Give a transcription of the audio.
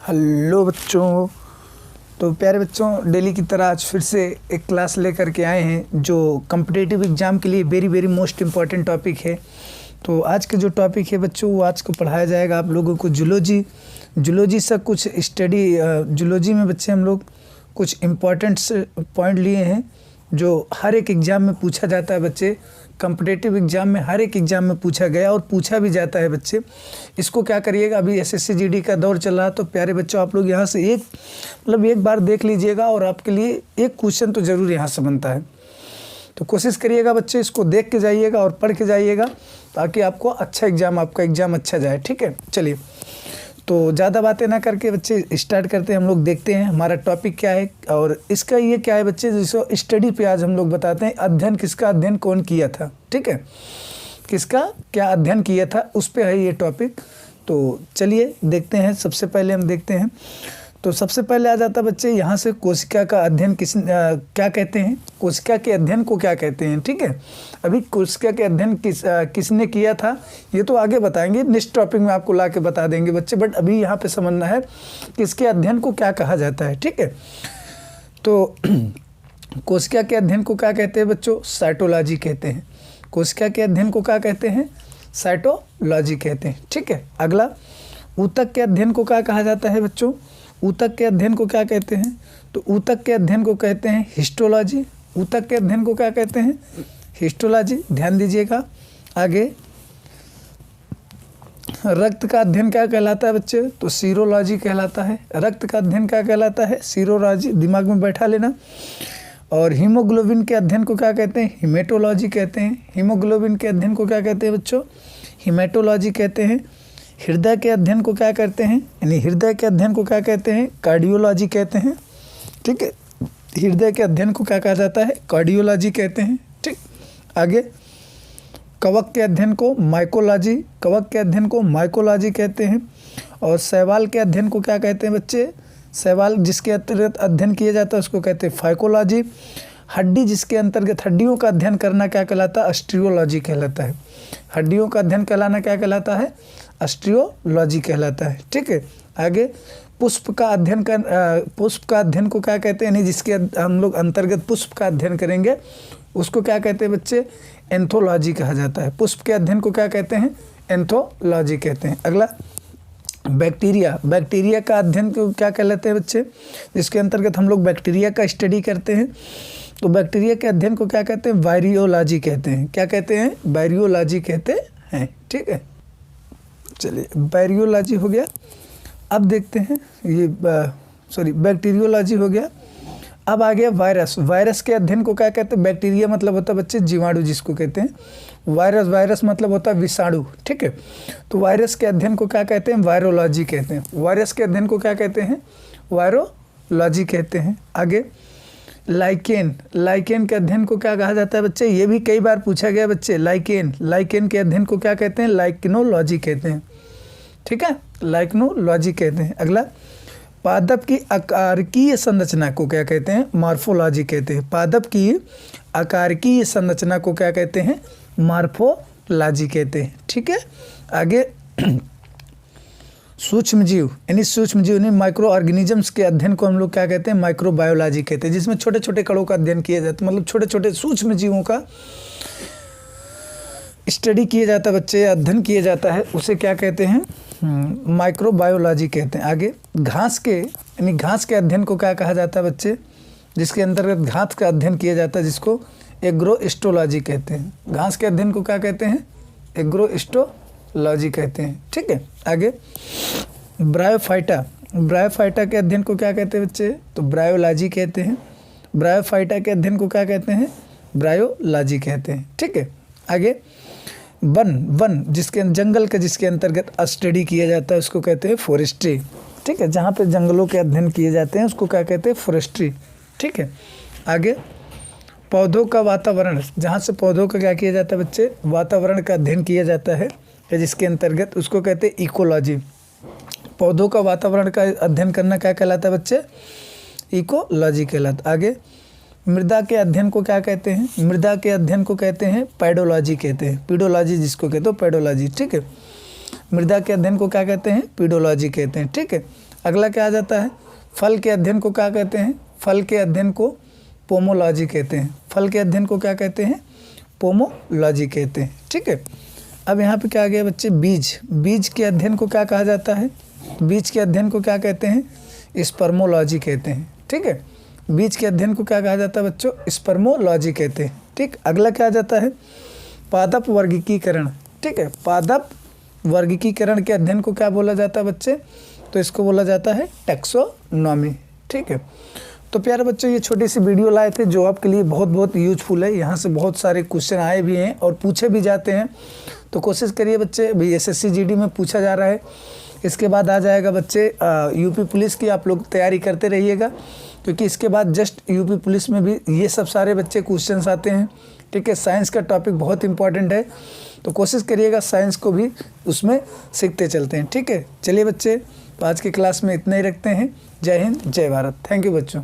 Hello बच्चों। तो प्यारे बच्चों, डेली की तरह आज फिर से एक क्लास लेकर के आए हैं जो कॉम्पिटिटिव एग्ज़ाम के लिए very very most important topic है। तो आज के जो टॉपिक है बच्चों, वो आज को पढ़ाया जाएगा आप लोगों को जूलॉजी से कुछ स्टडी। जूलॉजी में बच्चे हम लोग कुछ इम्पॉर्टेंट पॉइंट लिए हैं जो हर एक एग्ज़ाम में पूछा जाता है बच्चे। कॉम्पिटिटिव एग्ज़ाम में हर एक एग्ज़ाम में पूछा गया और पूछा भी जाता है बच्चे। इसको क्या करिएगा, अभी एसएससी जीडी का दौर चल रहा है, तो प्यारे बच्चों आप लोग यहाँ से एक बार देख लीजिएगा और आपके लिए एक क्वेश्चन तो ज़रूर यहाँ से बनता है। तो कोशिश करिएगा बच्चे, इसको देख के जाइएगा और पढ़ के जाइएगा ताकि आपको आपका एग्ज़ाम अच्छा जाए। ठीक है, चलिए तो ज़्यादा बातें ना करके बच्चे स्टार्ट करते हैं। हम लोग देखते हैं हमारा टॉपिक क्या है और इसका ये क्या है बच्चे, जिसको स्टडी पे आज हम लोग बताते हैं। अध्ययन किसका, अध्ययन कौन किया था। ठीक है, किसका क्या अध्ययन किया था, उस पे है ये टॉपिक। तो चलिए देखते हैं। सबसे पहले हम देखते हैं, तो सबसे पहले आ जाता बच्चे यहाँ से कोशिका का अध्ययन क्या कहते हैं, कोशिका के अध्ययन को क्या कहते हैं। ठीक है, अभी कोशिका के अध्ययन किसने किया था ये तो आगे बताएंगे, नेक्स्ट टॉपिक में आपको ला के बता देंगे बच्चे, बट अभी यहाँ पे समझना है कि इसके अध्ययन को क्या कहा जाता है। ठीक है, तो कोशिका के अध्ययन को क्या कहते हैं बच्चों, साइटोलॉजी कहते हैं। कोशिका के अध्ययन को क्या कहते हैं, साइटोलॉजी कहते हैं। ठीक है, अगला ऊतक के अध्ययन को क्या कहा जाता है बच्चों, ऊतक के अध्ययन को क्या कहते हैं, तो ऊतक के अध्ययन को कहते हैं हिस्टोलॉजी। ऊतक के अध्ययन को क्या कहते हैं, हिस्टोलॉजी। ध्यान दीजिएगा। आगे रक्त का अध्ययन क्या कहलाता है बच्चे, तो सीरोलॉजी कहलाता है। रक्त का अध्ययन क्या कहलाता है, सीरोलॉजी, दिमाग में बैठा लेना। और हीमोग्लोबिन के अध्ययन को क्या कहते हैं, हीमेटोलॉजी कहते हैं। हीमोग्लोबिन के अध्ययन को क्या कहते हैं बच्चों, हीमेटोलॉजी कहते हैं। हृदय के अध्ययन को क्या कहते हैं, यानी हृदय के अध्ययन को क्या कहते हैं, कार्डियोलॉजी कहते हैं। ठीक है, हृदय के अध्ययन को क्या कहा जाता है, कार्डियोलॉजी कहते हैं। ठीक, आगे कवक के अध्ययन को माइकोलॉजी, कवक के अध्ययन को माइकोलॉजी कहते हैं। और शैवाल के अध्ययन को क्या कहते हैं बच्चे, शैवाल जिसके अंतर्गत अध्ययन किया जाता है उसको कहते हैं फाइकोलॉजी। हड्डी जिसके अंतर्गत हड्डियों का अध्ययन करना क्या कहलाता है, अस्ट्रियोलॉजी कहलाता है। हड्डियों का अध्ययन कहलाना क्या कहलाता है, अस्ट्रियोलॉजी कहलाता है। ठीक है, आगे पुष्प का अध्ययन को क्या कहते हैं, यानी जिसके हम लोग अंतर्गत पुष्प का अध्ययन करेंगे उसको क्या कहते हैं बच्चे, एंथोलॉजी कहा जाता है। पुष्प के अध्ययन को क्या कहते हैं, एंथोलॉजी कहते हैं। अगला बैक्टीरिया का अध्ययन को क्या कहलाते हैं बच्चे, जिसके अंतर्गत हम लोग बैक्टीरिया का स्टडी करते हैं, तो बैक्टीरिया के अध्ययन को क्या कहते हैं, वायरियोलॉजी कहते हैं। क्या कहते हैं, वायरियोलॉजी कहते हैं। ठीक है, चलिए वायरियोलॉजी हो गया। अब देखते हैं ये बैक्टीरियोलॉजी हो गया। अब आ गया वायरस के अध्ययन को क्या कहते हैं, बैक्टीरिया मतलब होता है बच्चे जीवाणु जिसको कहते हैं, वायरस मतलब होता है विषाणु। ठीक है, तो वायरस के अध्ययन को क्या कहते हैं, वायरोलॉजी कहते हैं। वायरस के अध्ययन को क्या कहते हैं, वायरोलॉजी कहते हैं। आगे लाइकेन के अध्ययन को क्या कहा जाता है बच्चे, ये भी कई बार पूछा गया बच्चे। लाइकेन के अध्ययन को क्या कहते हैं, लाइकेनोलॉजी कहते हैं। ठीक है, लाइकेनोलॉजी कहते हैं। अगला पादप की आकारकीय संरचना को क्या कहते हैं, मॉर्फोलॉजी कहते हैं। पादप की आकारकीय संरचना को क्या कहते हैं, मॉर्फोलॉजी कहते हैं। ठीक है, आगे सूक्ष्म जीव यानी माइक्रो ऑर्गेनिजम्स के अध्ययन को हम लोग क्या कहते हैं, माइक्रोबायोलॉजी कहते हैं, जिसमें छोटे छोटे कणों का अध्ययन किया जाता है, मतलब छोटे छोटे सूक्ष्म जीवों का स्टडी किया जाता है बच्चे, अध्ययन किया जाता है, उसे क्या कहते हैं, माइक्रोबायोलॉजी कहते हैं। आगे घास के अध्ययन को क्या कहा जाता है बच्चे, जिसके अंतर्गत घास का अध्ययन किया जाता है, जिसको एग्रोस्टोलॉजी कहते हैं। घास के अध्ययन को क्या कहते हैं, एग्रोस्टोलॉजी कहते हैं। ठीक है, आगे ब्रायोफाइटा के अध्ययन को क्या कहते हैं बच्चे, तो ब्रायोलॉजी कहते हैं। ब्रायोफाइटा के अध्ययन को क्या कहते हैं, ब्रायोलॉजी कहते हैं। ठीक है, आगे वन जंगल का जिसके अंतर्गत स्टडी किया जाता है उसको कहते हैं फॉरेस्ट्री। ठीक है, जहाँ पे जंगलों के अध्ययन किए जाते हैं उसको क्या कहते हैं, फॉरेस्ट्री। ठीक है, आगे पौधों का वातावरण, जहाँ से पौधों का क्या किया जाता है बच्चे, वातावरण का अध्ययन किया जाता है, जिसके अंतर्गत उसको कहते हैं इकोलॉजी। पौधों का वातावरण का अध्ययन करना क्या कहलाता है बच्चे, इकोलॉजी कहलाता। आगे मृदा के अध्ययन को क्या कहते हैं, मृदा के अध्ययन को कहते हैं पैडोलॉजी कहते हैं। पीडोलॉजी जिसको कहते हो पैडोलॉजी। ठीक है, मृदा के अध्ययन को क्या कहते हैं? पीडोलॉजी कहते हैं। ठीक है, अगला क्या आ जाता है? फल के अध्ययन को क्या कहते हैं? फल के अध्ययन को पोमोलॉजी कहते हैं। फल के अध्ययन को क्या कहते हैं? पोमोलॉजी कहते हैं। ठीक है, अब यहाँ पे क्या आ गया बच्चे? बीज। बीज के अध्ययन को क्या कहा जाता है? बीज के अध्ययन को क्या कहते हैं? स्पर्मोलॉजी कहते हैं। ठीक है, बीज के अध्ययन को क्या कहा जाता है बच्चों? स्पर्मोलॉजी कहते हैं। ठीक, अगला क्या आ जाता है? पादप वर्गीकरण। ठीक है, पादप वर्गीकरण के अध्ययन को क्या बोला जाता है बच्चे? तो इसको बोला जाता है टैक्सोनॉमी। ठीक है, तो प्यारे बच्चों ये छोटी सी वीडियो लाए थे जो आपके लिए बहुत बहुत यूजफुल है। यहाँ से बहुत सारे क्वेश्चन आए भी हैं और पूछे भी जाते हैं, तो कोशिश करिए बच्चे। अभी SSC GD में पूछा जा रहा है, इसके बाद आ जाएगा बच्चे यूपी पुलिस की। आप लोग तैयारी करते रहिएगा, क्योंकि इसके बाद जस्ट यूपी पुलिस में भी ये सब सारे बच्चे क्वेश्चंस आते हैं। ठीक है, साइंस का टॉपिक बहुत इंपॉर्टेंट है, तो कोशिश करिएगा साइंस को भी उसमें सीखते चलते हैं। ठीक है, चलिए बच्चे, तो आज की क्लास में इतना ही रखते हैं। जय हिंद, जय भारत। थैंक यू बच्चों।